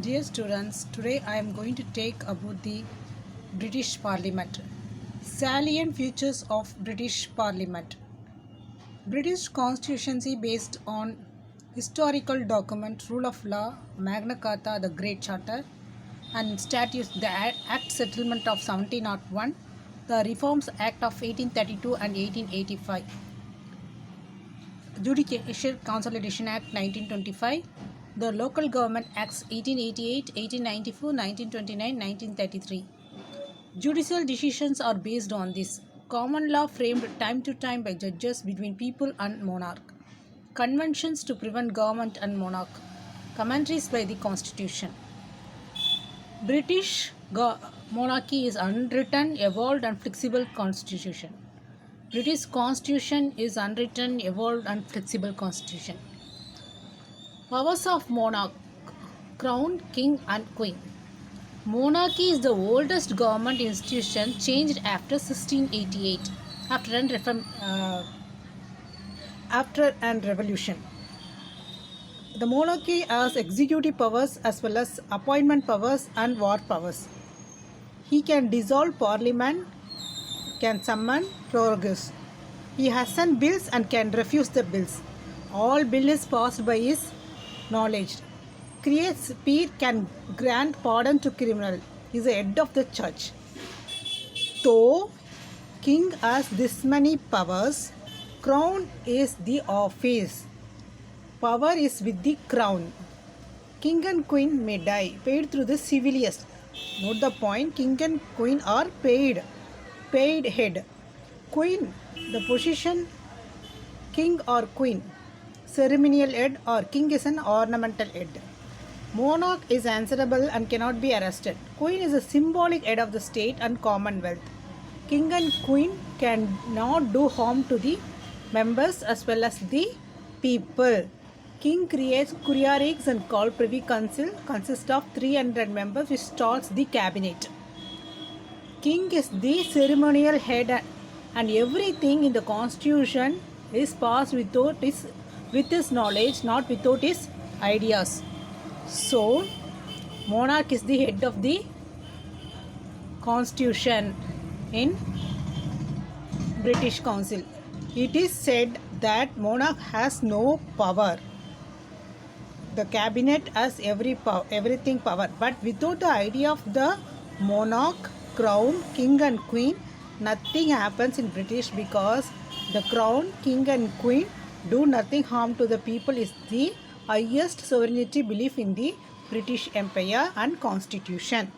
Dear students, today I am going to take about the British Parliament. Salient features of British Parliament. British Constitution based on historical document, rule of law, Magna Carta, the Great Charter, and statutes, the Act Settlement of 1701, the Reforms Act of 1832 and 1885. Judicial Consolidation Act 1925, the Local Government Acts 1888, 1894, 1929, 1933. Judicial decisions are based on this. Common law framed time to time by judges between people and monarch. Conventions to prevent government and monarch. Commentaries by the Constitution. British monarchy is unwritten, evolved and flexible constitution. British Constitution is unwritten, evolved and flexible constitution. Powers of monarch: Crown, King and Queen. Monarchy is the oldest government institution changed after 1688, after an revolution. The monarchy has executive powers as well as appointment powers and war powers. He can dissolve parliament, can summon prorogues. He has sent bills and can refuse the bills. All bill is passed by his knowledge. Creates peer, can grant pardon to criminal. He is the head of the church. Though king has this many powers, crown is the office. Power is with the crown. King and queen may die, paid through the civilians. Note the point, king and queen are paid head. Queen, the position king or queen, ceremonial head, or king is an ornamental head. Monarch is answerable and cannot be arrested. Queen is a symbolic head of the state and commonwealth. King and queen cannot do harm to the members as well as the people. King creates curiates and called Privy Council, consists of 300 members, which starts the cabinet. King is the ceremonial head and everything in the constitution is passed with his knowledge, not without his ideas. So, monarch is the head of the constitution in British Council. It is said that monarch has no power. The cabinet has everything power, but without the idea of the monarch, crown, king and queen, nothing happens in British, because the crown, king and queen do nothing harm to the people is the highest sovereignty belief in the British Empire and Constitution.